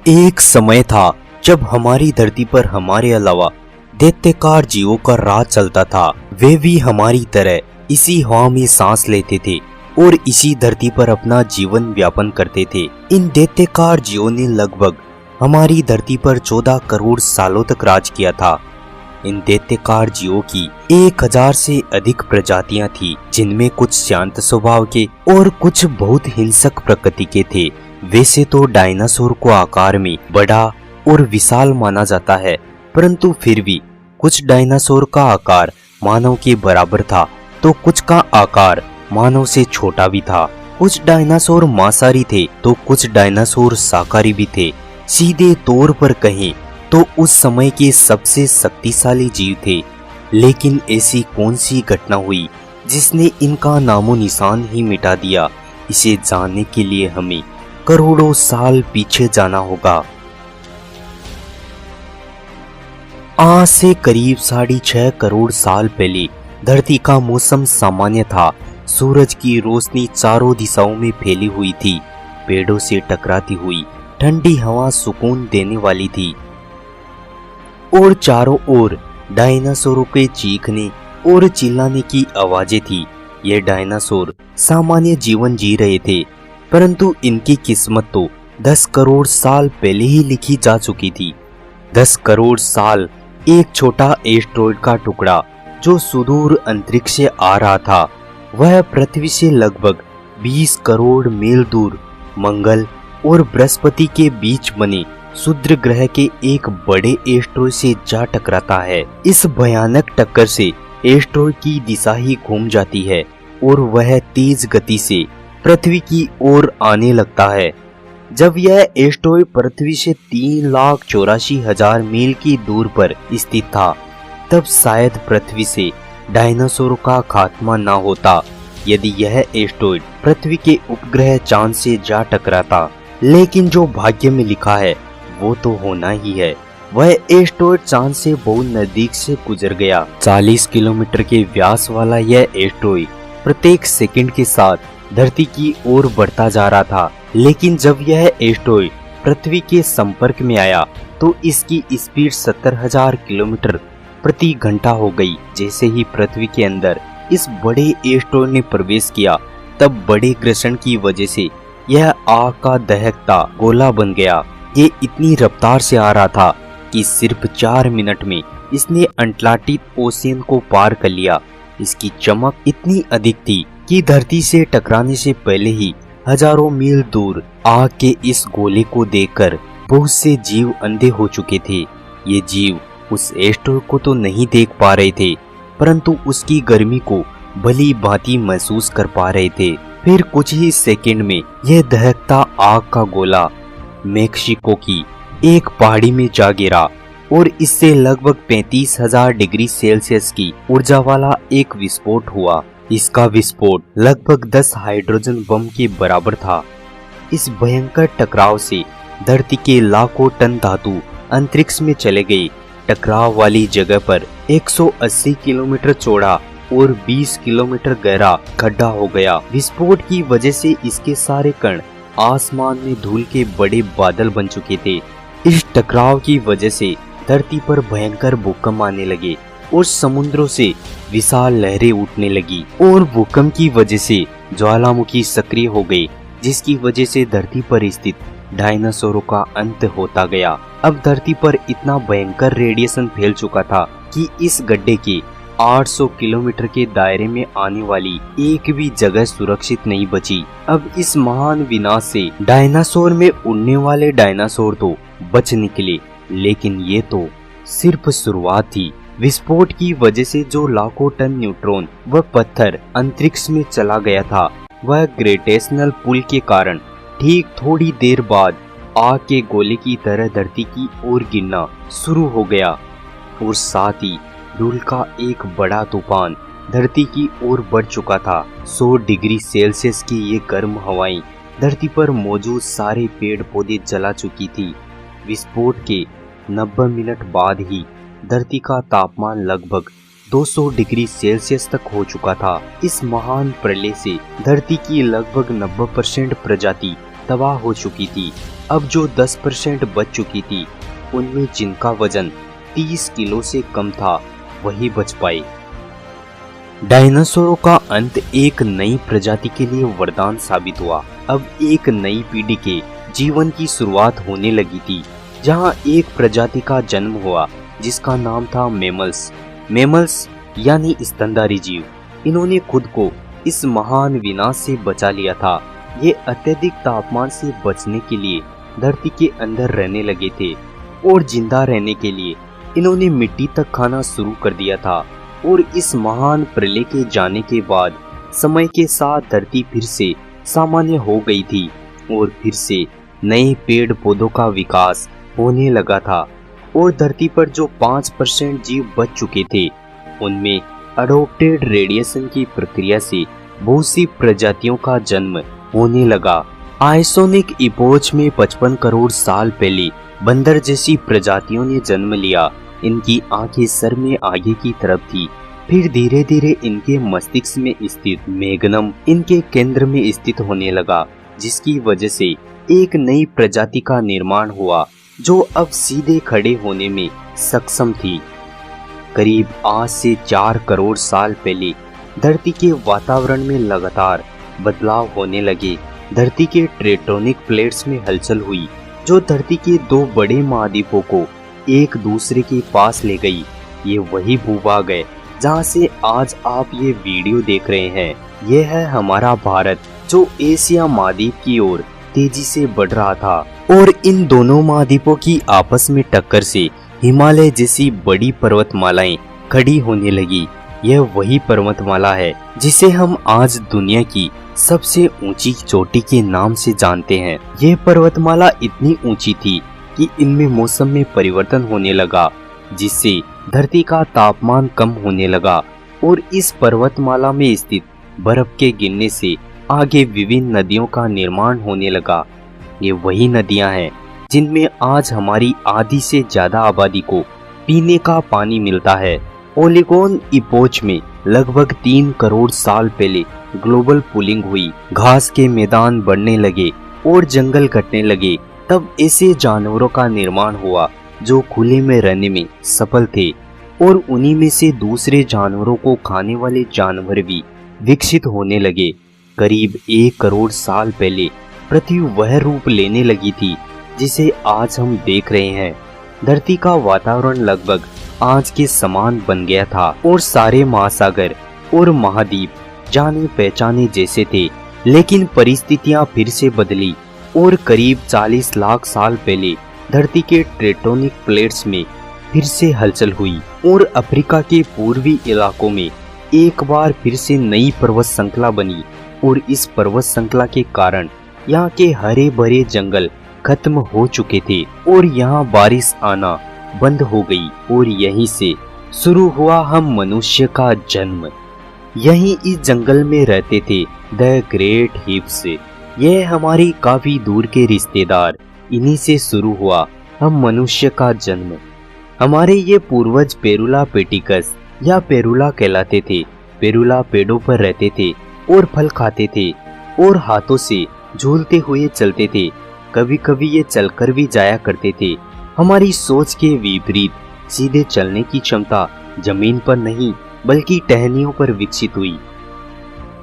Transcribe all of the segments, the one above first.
एक समय था जब हमारी धरती पर हमारे अलावा दैत्यकार जीवों का राज चलता था। वे भी हमारी तरह इसी हवा में सांस लेते थे और इसी धरती पर अपना जीवन व्यापन करते थे। इन दैत्यकार जीवों ने लगभग हमारी धरती पर 14 करोड़ सालों तक राज किया था। इन दैत्यकार जीवों की 1000 से अधिक प्रजातियां थी, जिनमें कुछ शांत स्वभाव के और कुछ बहुत हिंसक प्रकृति के थे। वैसे तो डायनासोर को आकार में बड़ा और विशाल माना जाता है, परंतु फिर भी कुछ डायनासोर का आकार मानव के बराबर था तो कुछ का आकार मानव से छोटा भी था। कुछ डायनासोर मांसाहारी थे तो कुछ डायनासोर शाकाहारी भी थे। सीधे तौर पर कहें तो उस समय के सबसे शक्तिशाली जीव थे। लेकिन ऐसी कौन सी घटना हुई जिसने इनका नामो निशान ही मिटा दिया? इसे जानने के लिए हमें करोड़ों साल पीछे जाना होगा। आज से करीब 6.5 करोड़ साल पहले धरती का मौसम सामान्य था। सूरज की रोशनी चारों दिशाओं में फैली हुई थी। पेड़ों से टकराती हुई ठंडी हवा सुकून देने वाली थी और चारों ओर डायनासोरों के चीखने और चिल्लाने की आवाजें थी। ये डायनासोर सामान्य जीवन जी रहे थे, परंतु इनकी किस्मत तो 10 करोड़ साल पहले ही लिखी जा चुकी थी। 10 करोड़ साल एक छोटा एस्टेरॉयड का टुकड़ा जो सुदूर अंतरिक्ष से आ रहा था, वह पृथ्वी से लगभग 20 करोड़ मील दूर मंगल और बृहस्पति के बीच बने क्षुद्र ग्रह के एक बड़े एस्टेरॉयड से जा टकराता है। इस भयानक टक्कर से एस्टेरॉयड की दिशा ही घूम जाती है और वह तेज गति से पृथ्वी की ओर आने लगता है। जब यह एस्टेरॉयड पृथ्वी से 3,84,000 मील की दूर पर स्थित था, तब शायद पृथ्वी से डायनासोरों का खात्मा न होता यदि यह एस्टेरॉयड पृथ्वी के उपग्रह चांद से जा टकराता। लेकिन जो भाग्य में लिखा है वो तो होना ही है। वह एस्टेरॉयड चांद से बहुत नजदीक से गुजर गया। 40 किलोमीटर के व्यास वाला यह एस्टेरॉयड प्रत्येक सेकंड के साथ धरती की ओर बढ़ता जा रहा था। लेकिन जब यह एस्टेरॉयड पृथ्वी के संपर्क में आया तो इसकी स्पीड 70,000 किलोमीटर प्रति घंटा हो गई। जैसे ही पृथ्वी के अंदर इस बड़े एस्टेरॉयड ने प्रवेश किया, तब बड़े घर्षण की वजह से यह आग का दहकता गोला बन गया। ये इतनी रफ्तार से आ रहा था कि सिर्फ 4 मिनट में इसने अटलांटिक ओशियन को पार कर लिया। इसकी चमक इतनी अधिक थी कि धरती से टकराने से पहले ही हजारों मील दूर आग के इस गोले को देखकर बहुत से जीव अंधे हो चुके थे। ये जीव उस एस्टेरॉयड को तो नहीं देख पा रहे थे, परंतु उसकी गर्मी को भली भांति महसूस कर पा रहे थे। फिर कुछ ही सेकंड में यह दहकता आग का गोला मेक्सिको की एक पहाड़ी में जा गिरा और इससे लगभग 35,000 डिग्री सेल्सियस की ऊर्जा वाला एक विस्फोट हुआ। इसका विस्फोट लगभग 10 हाइड्रोजन बम के बराबर था। इस भयंकर टकराव से धरती के लाखों टन धातु अंतरिक्ष में चले गए। टकराव वाली जगह पर 180 किलोमीटर चौड़ा और 20 किलोमीटर गहरा खड्डा हो गया। विस्फोट की वजह से इसके सारे कण आसमान में धूल के बड़े बादल बन चुके थे। इस टकराव की वजह से धरती पर भयंकर भूकंप आने लगे और समुद्रों से विशाल लहरें उठने लगी और भूकंप की वजह से ज्वालामुखी सक्रिय हो गई, जिसकी वजह से धरती पर स्थित डायनासोरों का अंत होता गया। अब धरती पर इतना भयंकर रेडिएशन फैल चुका था कि इस गड्ढे के 800 किलोमीटर के दायरे में आने वाली एक भी जगह सुरक्षित नहीं बची। अब इस महान विनाश से डायनासोर में उड़ने वाले डायनासोर तो बच निकले, लेकिन ये तो सिर्फ शुरुआत थी। विस्फोट की वजह से जो लाखों टन न्यूट्रॉन व पत्थर अंतरिक्ष में चला गया था, वह ग्रेविटेशनल पुल के कारण ठीक थोड़ी देर बाद आग के गोले की तरह धरती की ओर गिरना शुरू हो गया और साथ ही धूल का एक बड़ा तूफान धरती की ओर बढ़ चुका था। 100 डिग्री सेल्सियस की ये गर्म हवाएं धरती पर मौजूद सारे पेड़ पौधे जला चुकी थी। विस्फोट के 90 मिनट बाद ही धरती का तापमान लगभग 200 डिग्री सेल्सियस तक हो चुका था। इस महान प्रलय से धरती की लगभग 90% प्रजाति तबाह हो चुकी थी। अब जो 10% बच चुकी थी, उनमें जिनका वजन 30 किलो से कम था, वही बच पाए। डायनासोरों का अंत एक नई प्रजाति के लिए वरदान साबित हुआ। अब एक नई पीढ़ी के जीवन की शुरुआत होने लगी थी, जहां एक प्रजाति का जन्म हुआ जिसका नाम था मैमल्स। मैमल्स यानी स्तनधारी जीव। इन्होंने खुद को इस महान विनाश से बचा लिया था। ये अत्यधिक तापमान से बचने के लिए धरती के अंदर रहने लगे थे और जिंदा रहने के लिए इन्होंने मिट्टी तक खाना शुरू कर दिया था। और इस महान प्रलय के जाने के बाद समय के साथ धरती फिर से सामान्य हो गई थी और फिर से नए पेड़ पौधों का विकास होने लगा था। और धरती पर जो 5% जीव बच चुके थे, उनमें अडोप्टेड रेडिएशन की प्रक्रिया से बहुत सी प्रजातियों का जन्म होने लगा। आइसोनिक इपोच में 55 करोड़ साल पहले बंदर जैसी प्रजातियों ने जन्म लिया। इनकी आंखें सर में आगे की तरफ थी। फिर धीरे धीरे इनके मस्तिष्क में स्थित मैग्नम इनके केंद्र में स्थित होने लगा, जिसकी वजह से एक नई प्रजाति का निर्माण हुआ जो अब सीधे खड़े होने में सक्षम थी। करीब आज से 4 करोड़ साल पहले धरती के वातावरण में लगातार बदलाव होने लगे। धरती के टेक्टोनिक प्लेट्स में हलचल हुई, जो धरती के 2 बड़े महाद्वीपों को एक दूसरे के पास ले गई। ये वही भूभाग है जहाँ से आज आप ये वीडियो देख रहे हैं। ये है हमारा भारत, जो एशिया महाद्वीप की ओर तेजी से बढ़ रहा था। और इन दोनों महाद्वीपों की आपस में टक्कर से हिमालय जैसी बड़ी पर्वतमालाएं खड़ी होने लगी। यह वही पर्वतमाला है जिसे हम आज दुनिया की सबसे ऊंची चोटी के नाम से जानते हैं। यह पर्वतमाला इतनी ऊंची थी कि इनमें मौसम में परिवर्तन होने लगा, जिससे धरती का तापमान कम होने लगा। और इस पर्वतमाला में स्थित बर्फ के गिरने से आगे विभिन्न नदियों का निर्माण होने लगा। ये वही नदियां हैं जिनमें आज हमारी आधी से ज्यादा आबादी को पीने का पानी मिलता है। ओलिगोन इपोच में लगभग 3 करोड़ साल पहले ग्लोबल कूलिंग हुई। घास के मैदान बढ़ने लगे और जंगल कटने लगे। तब ऐसे जानवरों का निर्माण हुआ जो खुले में रहने में सफल थे, और उन्हीं में से दूसरे जानवरों को खाने वाले जानवर भी विकसित होने लगे। करीब 1 करोड़ साल पहले पृथ्वी वह रूप लेने लगी थी जिसे आज हम देख रहे हैं। धरती का वातावरण लगभग आज के समान बन गया था और सारे महासागर और महाद्वीप जाने पहचाने जैसे थे। लेकिन परिस्थितियां फिर से बदली और करीब 40 लाख साल पहले धरती के टेक्टोनिक प्लेट्स में फिर से हलचल हुई और अफ्रीका के पूर्वी इलाकों में एक बार फिर से नई पर्वत श्रृंखला बनी। और इस पर्वत श्रृंखला के कारण यहाँ के हरे भरे जंगल खत्म हो चुके थे और यहाँ बारिश आना बंद हो गई। और यहीं से शुरू हुआ हम मनुष्य का जन्म। यहीं इस जंगल में रहते थे द ग्रेट हिप्स। यह हमारी काफी दूर के रिश्तेदार। इन्हीं से शुरू हुआ हम मनुष्य का जन्म। हमारे ये पूर्वज पेरुला पेटिकस या पेरुला कहलाते थे। पेरुला पेड़ों पर रहते थे और फल खाते थे और हाथों से झूलते हुए चलते थे। कभी कभी ये चलकर भी जाया करते थे। हमारी सोच के विपरीत सीधे चलने की क्षमता जमीन पर नहीं बल्कि टहनियों पर विकसित हुई।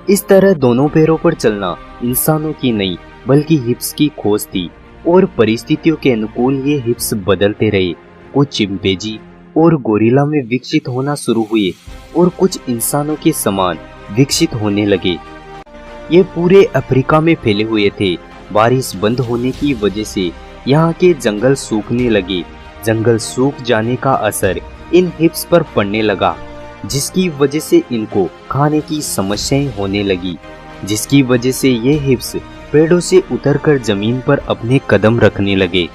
इस तरह दोनों पैरों पर चलना इंसानों की नहीं बल्कि हिप्स की खोज थी और परिस्थितियों के अनुकूल ये हिप्स बदलते रहे। कुछ चिंपैंजी और गोरिल्ला में विकसित होना शुरू हुए और कुछ इंसानों के समान विकसित होने लगे। ये पूरे अफ्रीका में फैले हुए थे। बारिश बंद होने की वजह से यहाँ के जंगल सूखने लगे। जंगल सूख जाने का असर इन हिप्स पर पड़ने लगा, जिसकी वजह से इनको खाने की समस्याएं होने लगी, जिसकी वजह से ये हिप्स पेड़ों से उतरकर जमीन पर अपने कदम रखने लगे।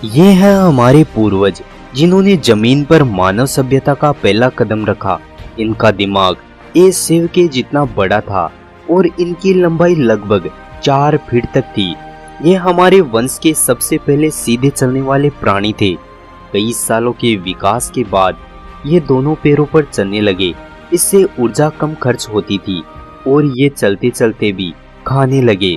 ये हैं हमारे पूर्वज जिन्होंने जमीन पर मानव सभ्यता का पहला कदम रखा। इनका दिमाग एक सेव के जितना बड़ा था और इनकी लंबाई लगभग 4 फीट तक थी। ये हमारे वंश के सबसे पहले सीधे चलने वाले प्राणी थे। कई सालों के विकास के बाद ये दोनों पैरों पर चलने लगे। इससे ऊर्जा कम खर्च होती थी और ये चलते चलते भी खाने लगे।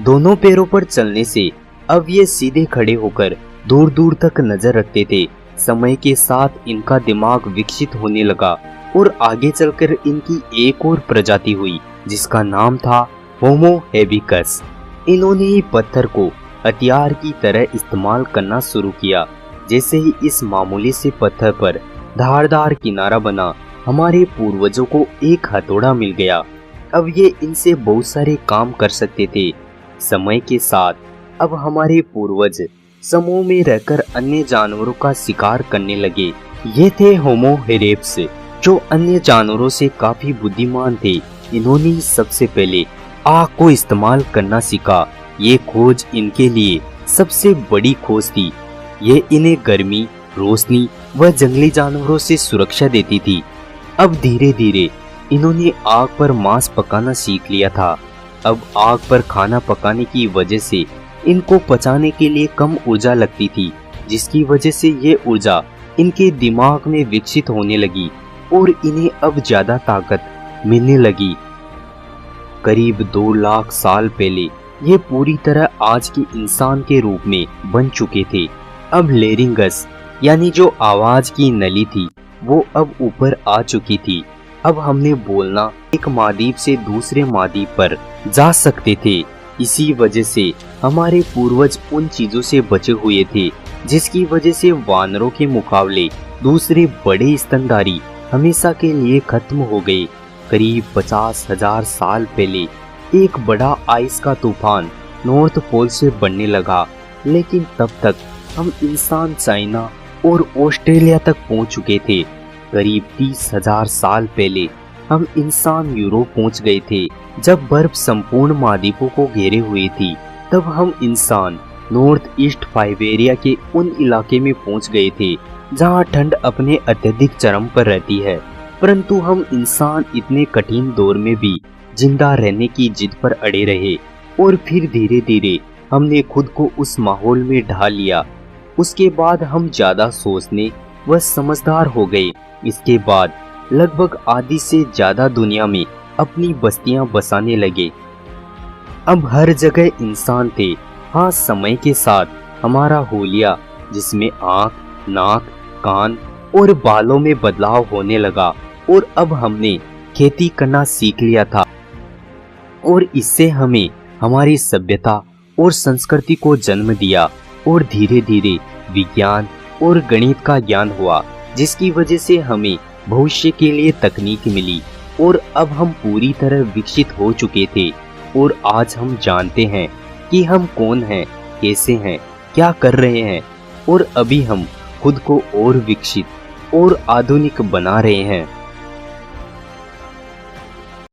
दोनों पैरों पर चलने से अब ये सीधे खड़े होकर दूर दूर तक नजर रखते थे। समय के साथ इनका दिमाग विकसित होने लगा और आगे चलकर इनकी एक और प्रजाति हुई जिसका नाम था होमो हेबिकस। इन्होंने ही पत्थर को हथियार की तरह इस्तेमाल करना शुरू किया। जैसे ही इस मामूली से पत्थर पर धारदार किनारा बना, हमारे पूर्वजों को एक हथौड़ा मिल गया। अब ये इनसे बहुत सारे काम कर सकते थे। समय के साथ अब हमारे पूर्वज समूह में रहकर अन्य जानवरों का शिकार करने लगे। ये थे होमो इरेक्टस, जो अन्य जानवरों से काफी बुद्धिमान थे। इन्होंने सबसे पहले आग को इस्तेमाल करना सीखा। ये खोज इनके लिए सबसे बड़ी खोज थी। ये इन्हें गर्मी, रोशनी व जंगली जानवरों से सुरक्षा देती थी। अब धीरे धीरे इन्होंने आग पर मांस पकाना सीख लिया था। अब आग पर खाना पकाने की वजह से इनको पचाने के लिए कम ऊर्जा लगती थी, जिसकी वजह से ये ऊर्जा इनके दिमाग में विकसित होने लगी और इन्हें अब ज्यादा ताकत मिलने लगी। करीब 2 लाख साल पहले ये पूरी तरह आज के इंसान के रूप में बन चुके थे। अब लेरिंगस यानी जो आवाज की नली थी वो अब ऊपर आ चुकी थी। अब हमने बोलना एक महाद्वीप से दूसरे महाद्वीप पर जा सकते थे। इसी वजह से हमारे पूर्वज उन चीजों से बचे हुए थे जिसकी वजह से वानरों के मुकाबले दूसरे बड़े स्तनधारी हमेशा के लिए खत्म हो गए। करीब 50,000 साल पहले एक बड़ा आइस का तूफान नॉर्थ पोल से बढ़ने लगा, लेकिन तब तक हम इंसान चाइना और ऑस्ट्रेलिया तक पहुंच चुके थे। करीब 30,000 साल पहले हम इंसान यूरोप पहुंच गए थे, जब बर्फ संपूर्ण महाद्वीपों को घेरे हुए थी। तब हम इंसान नॉर्थ ईस्ट साइबेरिया के उन इलाके में पहुंच गए थे जहां ठंड अपने अत्यधिक चरम पर रहती है। परंतु हम इंसान इतने कठिन दौर में भी जिंदा रहने की जिद पर अड़े रहे और फिर धीरे धीरे हमने खुद को उस माहौल में ढाल लिया। उसके बाद हम ज्यादा सोचने व समझदार हो गए। इसके बाद लगभग आधी से ज्यादा दुनिया में अपनी बस्तियां बसाने लगे। अब हर जगह इंसान थे। हाँ, समय के साथ हमारा होलिया, जिसमें आँख, नाक, कान और बालों में बदलाव होने लगा और अब हमने खेती करना सीख लिया था और इससे हमें हमारी सभ्यता और संस्कृति को जन्म दिया और धीरे धीरे विज्ञान और गणित का ज्ञान हुआ, जिसकी वजह से हमें भविष्य के लिए तकनीक मिली और अब हम पूरी तरह विकसित हो चुके थे। और आज हम जानते हैं कि हम कौन हैं, कैसे हैं, क्या कर रहे हैं और अभी हम खुद को और विकसित और आधुनिक बना रहे हैं।